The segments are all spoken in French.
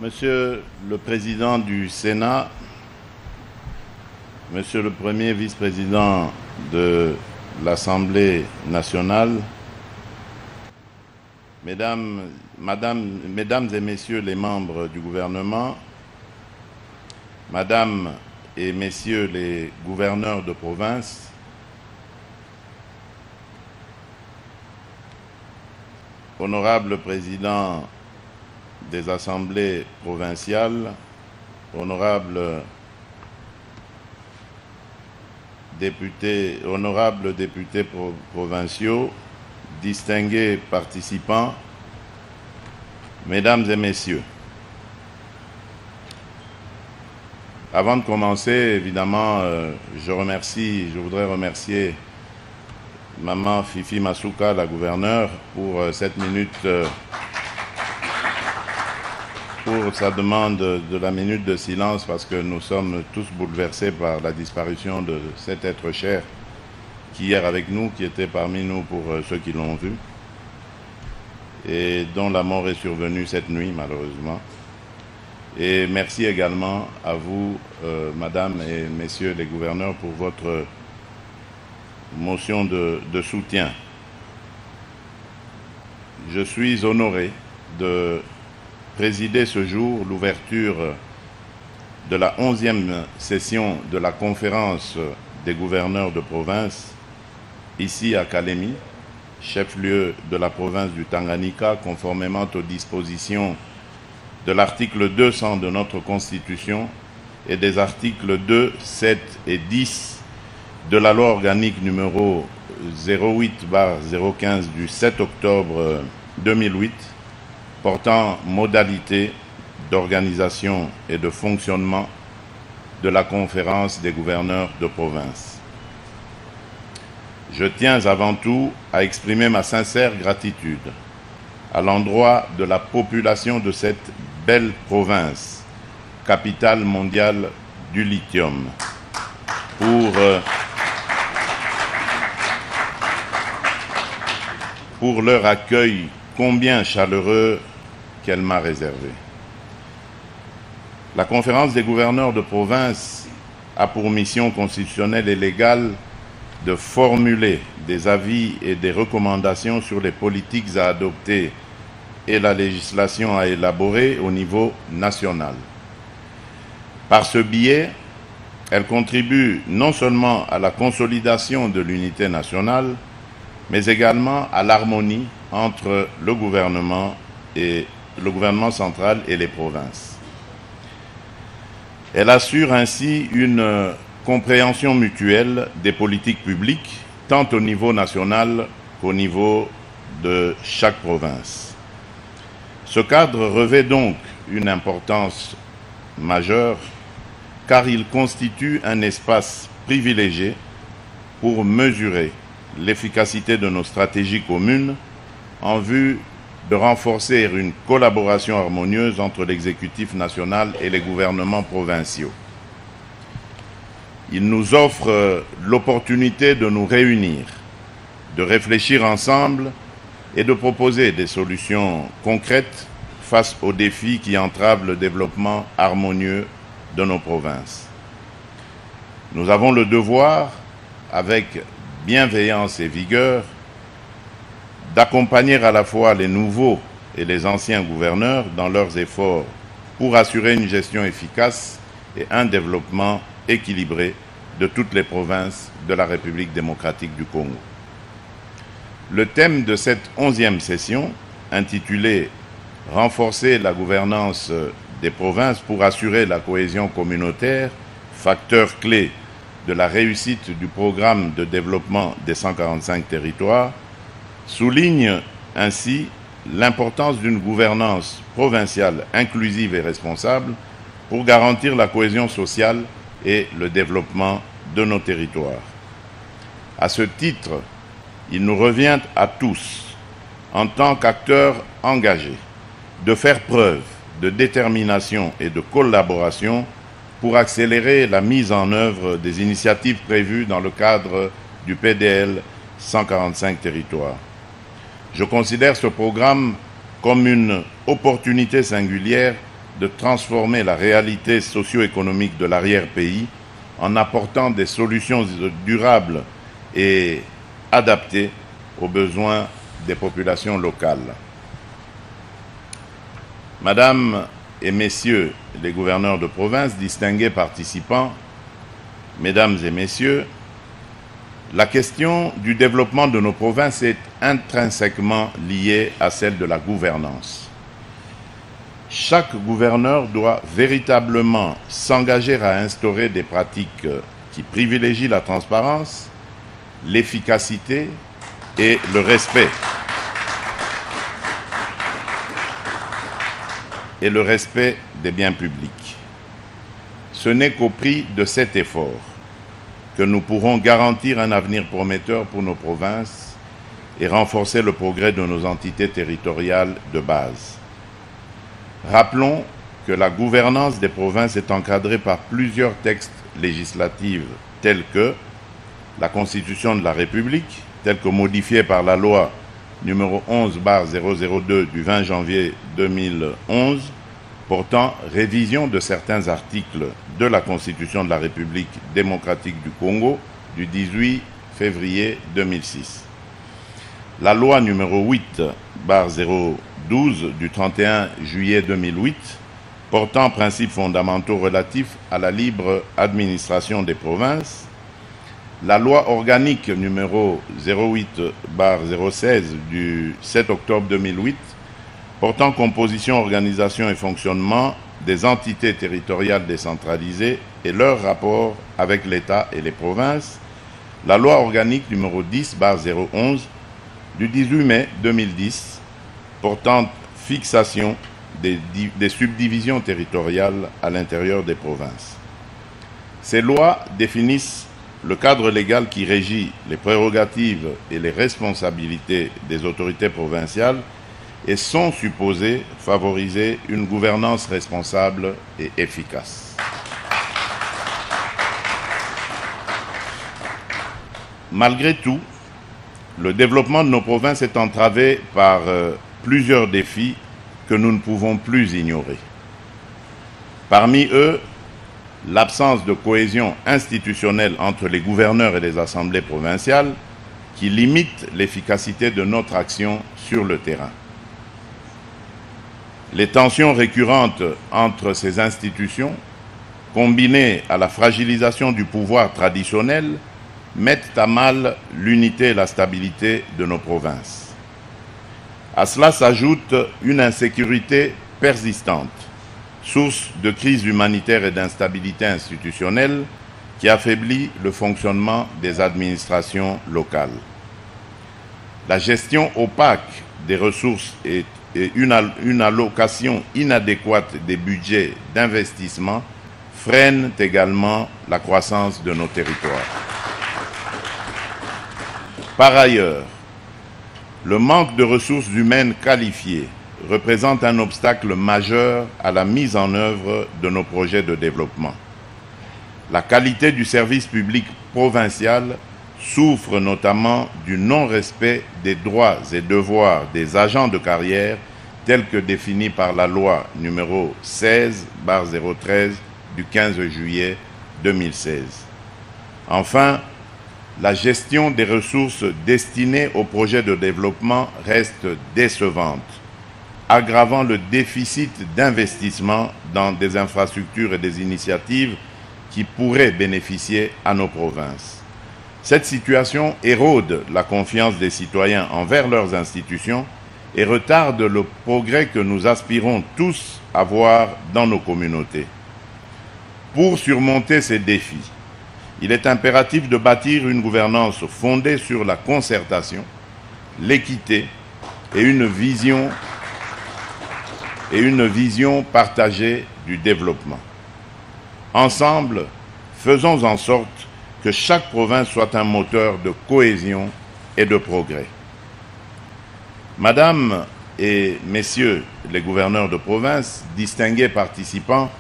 Monsieur le Président du Sénat, Monsieur le Premier Vice-président de l'Assemblée nationale, Mesdames et Messieurs les membres du gouvernement, Madame et Messieurs les gouverneurs de province, Honorable Président des assemblées provinciales, honorables députés provinciaux, distingués participants, Mesdames et Messieurs. Avant de commencer, évidemment, je voudrais remercier Maman Fifi Masuka, la gouverneure, pour cette minute, pour sa demande de la minute de silence, parce que nous sommes tous bouleversés par la disparition de cet être cher qui hier avec nous, qui était parmi nous pour ceux qui l'ont vu, et dont la mort est survenue cette nuit, malheureusement. Et merci également à vous, Madame et Messieurs les gouverneurs, pour votre motion de soutien. Je suis honoré de présider ce jour l'ouverture de la 11e session de la conférence des gouverneurs de province, ici à Kalemi, chef-lieu de la province du Tanganyika, conformément aux dispositions de l'article 200 de notre Constitution et des articles 2, 7 et 10 de la loi organique numéro 08/015 du 7 octobre 2008, portant modalités d'organisation et de fonctionnement de la conférence des gouverneurs de province. Je tiens avant tout à exprimer ma sincère gratitude à l'endroit de la population de cette belle province, capitale mondiale du lithium, pour leur accueil combien chaleureux qu'elle m'a réservé. La conférence des gouverneurs de province a pour mission constitutionnelle et légale de formuler des avis et des recommandations sur les politiques à adopter et la législation à élaborer au niveau national. Par ce biais, elle contribue non seulement à la consolidation de l'unité nationale, mais également à l'harmonie entre le gouvernement central et les provinces. Elle assure ainsi une compréhension mutuelle des politiques publiques, tant au niveau national qu'au niveau de chaque province. Ce cadre revêt donc une importance majeure, car il constitue un espace privilégié pour mesurer l'efficacité de nos stratégies communes en vue de renforcer une collaboration harmonieuse entre l'exécutif national et les gouvernements provinciaux. Il nous offre l'opportunité de nous réunir, de réfléchir ensemble et de proposer des solutions concrètes face aux défis qui entravent le développement harmonieux de nos provinces. Nous avons le devoir, avec bienveillance et vigueur, d'accompagner à la fois les nouveaux et les anciens gouverneurs dans leurs efforts pour assurer une gestion efficace et un développement équilibré de toutes les provinces de la République démocratique du Congo. Le thème de cette 11e session, intitulé « Renforcer la gouvernance des provinces pour assurer la cohésion communautaire, facteur clé de la réussite du programme de développement des 145 territoires », souligne ainsi l'importance d'une gouvernance provinciale inclusive et responsable pour garantir la cohésion sociale et le développement de nos territoires. À ce titre, il nous revient à tous, en tant qu'acteurs engagés, de faire preuve de détermination et de collaboration pour accélérer la mise en œuvre des initiatives prévues dans le cadre du PDL 145 territoires. Je considère ce programme comme une opportunité singulière de transformer la réalité socio-économique de l'arrière-pays en apportant des solutions durables et adaptées aux besoins des populations locales. Madame et Messieurs les gouverneurs de province, distingués participants, Mesdames et Messieurs, la question du développement de nos provinces est intrinsèquement liée à celle de la gouvernance. Chaque gouverneur doit véritablement s'engager à instaurer des pratiques qui privilégient la transparence, l'efficacité et le respect. Des biens publics. Ce n'est qu'au prix de cet effort que nous pourrons garantir un avenir prometteur pour nos provinces et renforcer le progrès de nos entités territoriales de base. Rappelons que la gouvernance des provinces est encadrée par plusieurs textes législatifs tels que la Constitution de la République, telle que modifiée par la loi numéro 11/002 du 20 janvier 2011, portant révision de certains articles de la Constitution de la République démocratique du Congo du 18 février 2006. La loi numéro 8/012 du 31 juillet 2008, portant principes fondamentaux relatifs à la libre administration des provinces, la loi organique numéro 08/016 du 7 octobre 2008, portant composition, organisation et fonctionnement des entités territoriales décentralisées et leur rapport avec l'État et les provinces, la loi organique numéro 10/011 du 18 mai 2010, portant fixation des subdivisions territoriales à l'intérieur des provinces. Ces lois définissent le cadre légal qui régit les prérogatives et les responsabilités des autorités provinciales et sont supposées favoriser une gouvernance responsable et efficace. Malgré tout, le développement de nos provinces est entravé par plusieurs défis que nous ne pouvons plus ignorer. Parmi eux, l'absence de cohésion institutionnelle entre les gouverneurs et les assemblées provinciales qui limite l'efficacité de notre action sur le terrain. Les tensions récurrentes entre ces institutions, combinées à la fragilisation du pouvoir traditionnel, mettent à mal l'unité et la stabilité de nos provinces. À cela s'ajoute une insécurité persistante, source de crise humanitaire et d'instabilité institutionnelle qui affaiblit le fonctionnement des administrations locales. La gestion opaque des ressources et une allocation inadéquate des budgets d'investissement freinent également la croissance de nos territoires. Par ailleurs, le manque de ressources humaines qualifiées représente un obstacle majeur à la mise en œuvre de nos projets de développement. La qualité du service public provincial souffre notamment du non-respect des droits et devoirs des agents de carrière tels que définis par la loi numéro 16/013 du 15 juillet 2016. Enfin, la gestion des ressources destinées aux projets de développement reste décevante, aggravant le déficit d'investissement dans des infrastructures et des initiatives qui pourraient bénéficier à nos provinces. Cette situation érode la confiance des citoyens envers leurs institutions et retarde le progrès que nous aspirons tous à voir dans nos communautés. Pour surmonter ces défis, il est impératif de bâtir une gouvernance fondée sur la concertation, l'équité et une vision partagée du développement. Ensemble, faisons en sorte que chaque province soit un moteur de cohésion et de progrès. Madame et Messieurs les gouverneurs de province, distingués participants,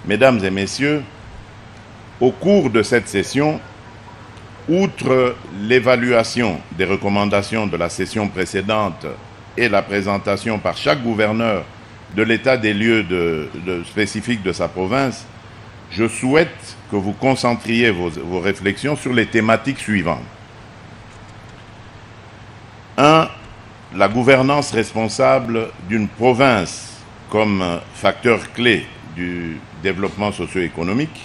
Mesdames et Messieurs, au cours de cette session, outre l'évaluation des recommandations de la session précédente et la présentation par chaque gouverneur de l'état des lieux spécifiques de sa province, je souhaite que vous concentriez vos réflexions sur les thématiques suivantes. 1. La gouvernance responsable d'une province comme facteur clé du développement socio-économique.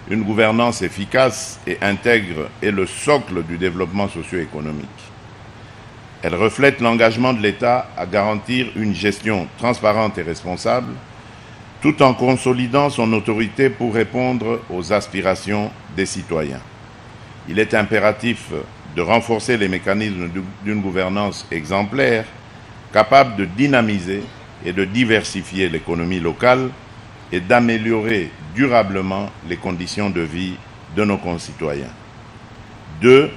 Une gouvernance efficace et intègre est le socle du développement socio-économique. Elle reflète l'engagement de l'État à garantir une gestion transparente et responsable, tout en consolidant son autorité pour répondre aux aspirations des citoyens. Il est impératif de renforcer les mécanismes d'une gouvernance exemplaire, capable de dynamiser et de diversifier l'économie locale et d'améliorer durablement les conditions de vie de nos concitoyens. 2.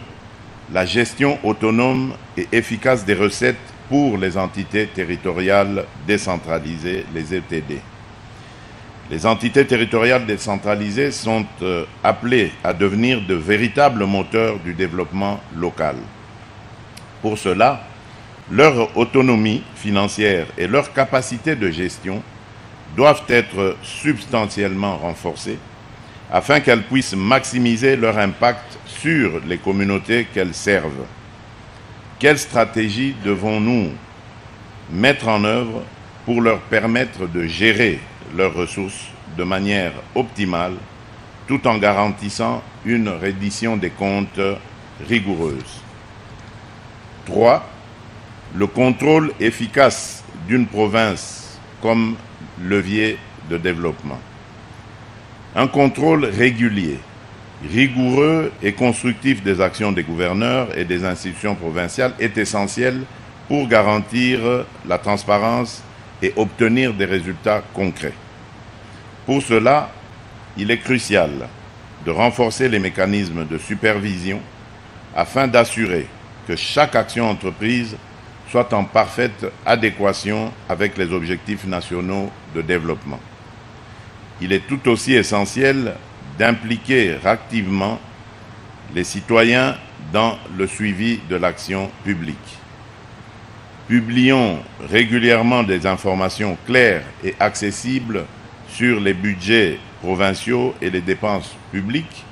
La gestion autonome et efficace des recettes pour les entités territoriales décentralisées, les ETD. Les entités territoriales décentralisées sont appelées à devenir de véritables moteurs du développement local. Pour cela, leur autonomie financière et leur capacité de gestion doivent être substantiellement renforcées afin qu'elles puissent maximiser leur impact sur les communautés qu'elles servent. Quelle stratégie devons-nous mettre en œuvre pour leur permettre de gérer leurs ressources de manière optimale, tout en garantissant une reddition des comptes rigoureuse? 3. Le contrôle efficace d'une province comme levier de développement. Un contrôle régulier, rigoureux et constructif des actions des gouverneurs et des institutions provinciales est essentiel pour garantir la transparence et obtenir des résultats concrets. Pour cela, il est crucial de renforcer les mécanismes de supervision afin d'assurer que chaque action entreprise soit en parfaite adéquation avec les objectifs nationaux de développement. Il est tout aussi essentiel d'impliquer activement les citoyens dans le suivi de l'action publique. Publions régulièrement des informations claires et accessibles sur les budgets provinciaux et les dépenses publiques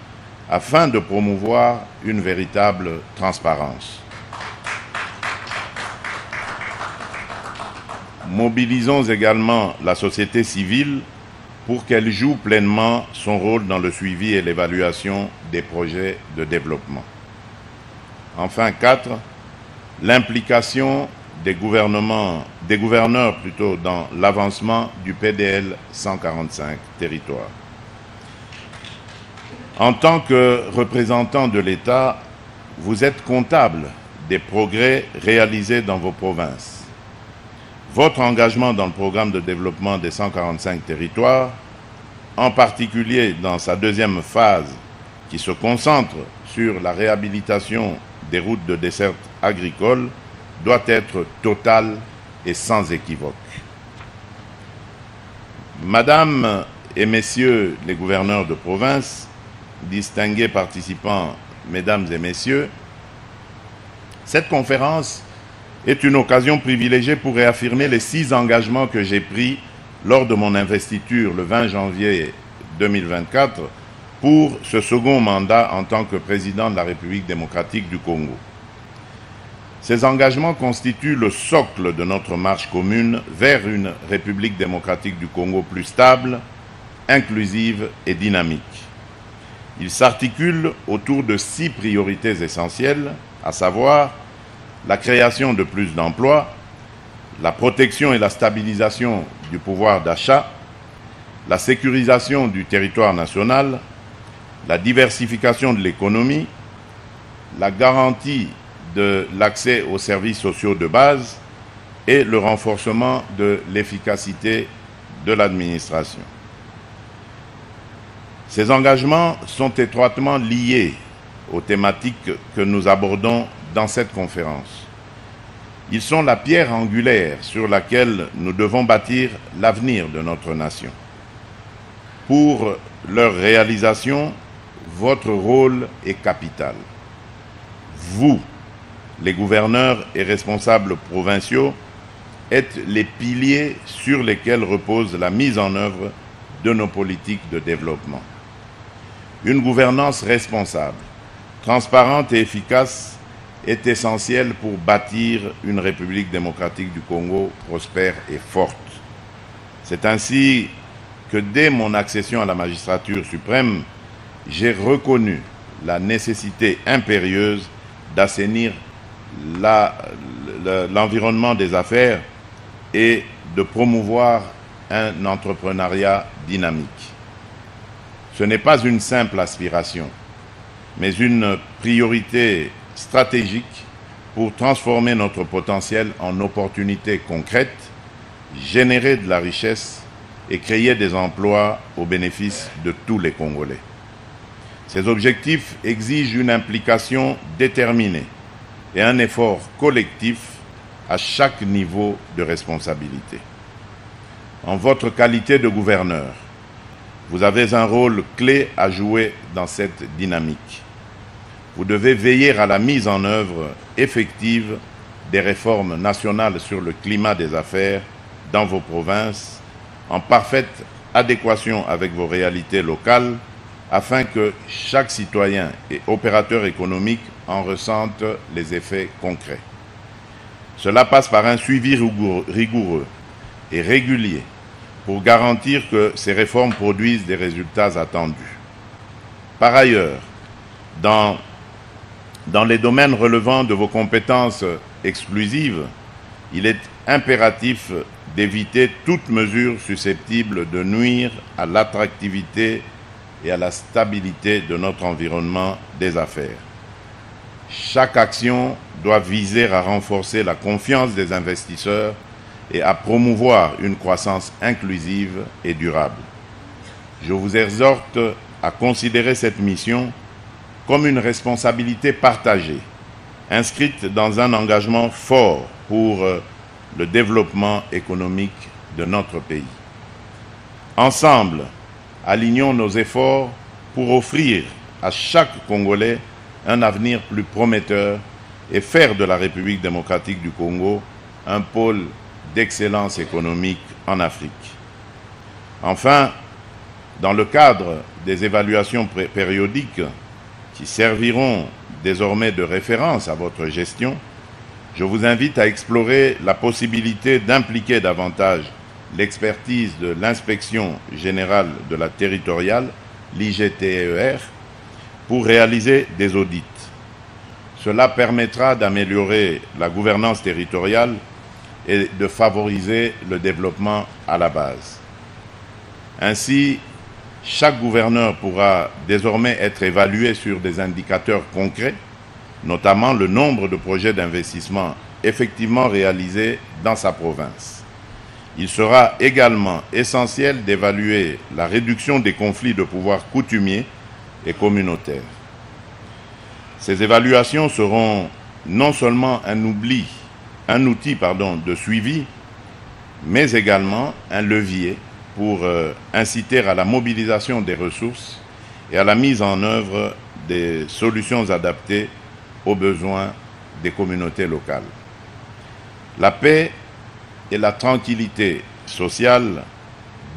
afin de promouvoir une véritable transparence. Mobilisons également la société civile pour qu'elle joue pleinement son rôle dans le suivi et l'évaluation des projets de développement. Enfin, 4. L'implication des gouverneurs dans l'avancement du PDL 145 territoire. En tant que représentant de l'État, vous êtes comptable des progrès réalisés dans vos provinces. Votre engagement dans le programme de développement des 145 territoires, en particulier dans sa deuxième phase qui se concentre sur la réhabilitation des routes de desserte agricole, doit être total et sans équivoque. Madame et Messieurs les gouverneurs de province, distingués participants, Mesdames et Messieurs, cette conférence est une occasion privilégiée pour réaffirmer les 6 engagements que j'ai pris lors de mon investiture le 20 janvier 2024 pour ce second mandat en tant que président de la République démocratique du Congo. Ces engagements constituent le socle de notre marche commune vers une République démocratique du Congo plus stable, inclusive et dynamique. Ils s'articulent autour de 6 priorités essentielles, à savoir la création de plus d'emplois, la protection et la stabilisation du pouvoir d'achat, la sécurisation du territoire national, la diversification de l'économie, la garantie de l'accès aux services sociaux de base et le renforcement de l'efficacité de l'administration. Ces engagements sont étroitement liés aux thématiques que nous abordons dans cette conférence. Ils sont la pierre angulaire sur laquelle nous devons bâtir l'avenir de notre nation. Pour leur réalisation, votre rôle est capital. Vous, les gouverneurs et responsables provinciaux, être les piliers sur lesquels repose la mise en œuvre de nos politiques de développement. Une gouvernance responsable, transparente et efficace est essentielle pour bâtir une République démocratique du Congo prospère et forte. C'est ainsi que dès mon accession à la magistrature suprême, j'ai reconnu la nécessité impérieuse d'assainir l'environnement des affaires et de promouvoir un entrepreneuriat dynamique. Ce n'est pas une simple aspiration, mais une priorité stratégique pour transformer notre potentiel en opportunités concrètes, générer de la richesse et créer des emplois au bénéfice de tous les Congolais. Ces objectifs exigent une implication déterminée et un effort collectif à chaque niveau de responsabilité. En votre qualité de gouverneur, vous avez un rôle clé à jouer dans cette dynamique. Vous devez veiller à la mise en œuvre effective des réformes nationales sur le climat des affaires dans vos provinces, en parfaite adéquation avec vos réalités locales, afin que chaque citoyen et opérateur économique en ressente les effets concrets. Cela passe par un suivi rigoureux et régulier pour garantir que ces réformes produisent des résultats attendus. Par ailleurs, dans les domaines relevant de vos compétences exclusives, il est impératif d'éviter toute mesure susceptible de nuire à l'attractivité et à la stabilité de notre environnement des affaires. Chaque action doit viser à renforcer la confiance des investisseurs et à promouvoir une croissance inclusive et durable. Je vous exhorte à considérer cette mission comme une responsabilité partagée, inscrite dans un engagement fort pour le développement économique de notre pays. Ensemble, alignons nos efforts pour offrir à chaque Congolais un avenir plus prometteur et faire de la République démocratique du Congo un pôle d'excellence économique en Afrique. Enfin, dans le cadre des évaluations périodiques qui serviront désormais de référence à votre gestion, je vous invite à explorer la possibilité d'impliquer davantage l'expertise de l'Inspection générale de la territoriale, l'IGTER, pour réaliser des audits. Cela permettra d'améliorer la gouvernance territoriale et de favoriser le développement à la base. Ainsi, chaque gouverneur pourra désormais être évalué sur des indicateurs concrets, notamment le nombre de projets d'investissement effectivement réalisés dans sa province. Il sera également essentiel d'évaluer la réduction des conflits de pouvoir coutumiers et communautaires. Ces évaluations seront non seulement un outil de suivi, mais également un levier pour inciter à la mobilisation des ressources et à la mise en œuvre des solutions adaptées aux besoins des communautés locales. La paix et la tranquillité sociale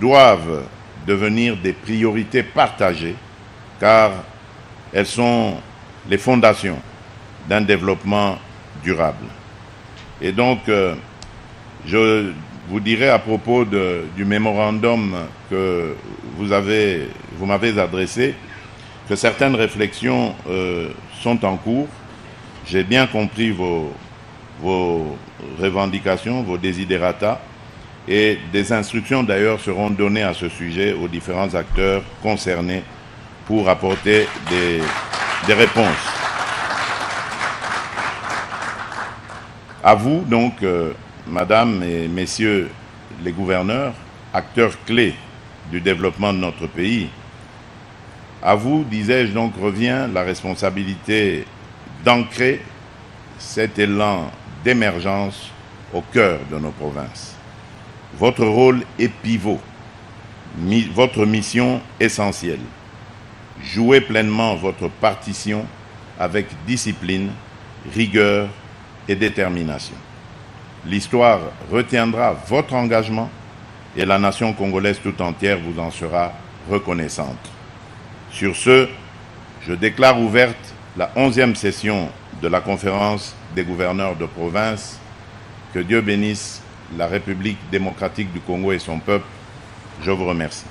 doivent devenir des priorités partagées car elles sont les fondations d'un développement durable. Et donc, je vous dirai à propos du mémorandum que vous m'avez adressé que certaines réflexions sont en cours. J'ai bien compris vos revendications, vos desiderata, et des instructions d'ailleurs seront données à ce sujet aux différents acteurs concernés pour apporter des réponses. À vous donc, Madame et Messieurs les gouverneurs, acteurs clés du développement de notre pays, à vous, disais-je donc, revient la responsabilité d'ancrer cet élan d'émergence au cœur de nos provinces. Votre rôle est pivot, votre mission essentielle. Jouez pleinement votre partition avec discipline, rigueur et détermination. L'histoire retiendra votre engagement et la nation congolaise tout entière vous en sera reconnaissante. Sur ce, je déclare ouverte la 11e session de la conférence des gouverneurs de province. Que Dieu bénisse la République démocratique du Congo et son peuple. Je vous remercie.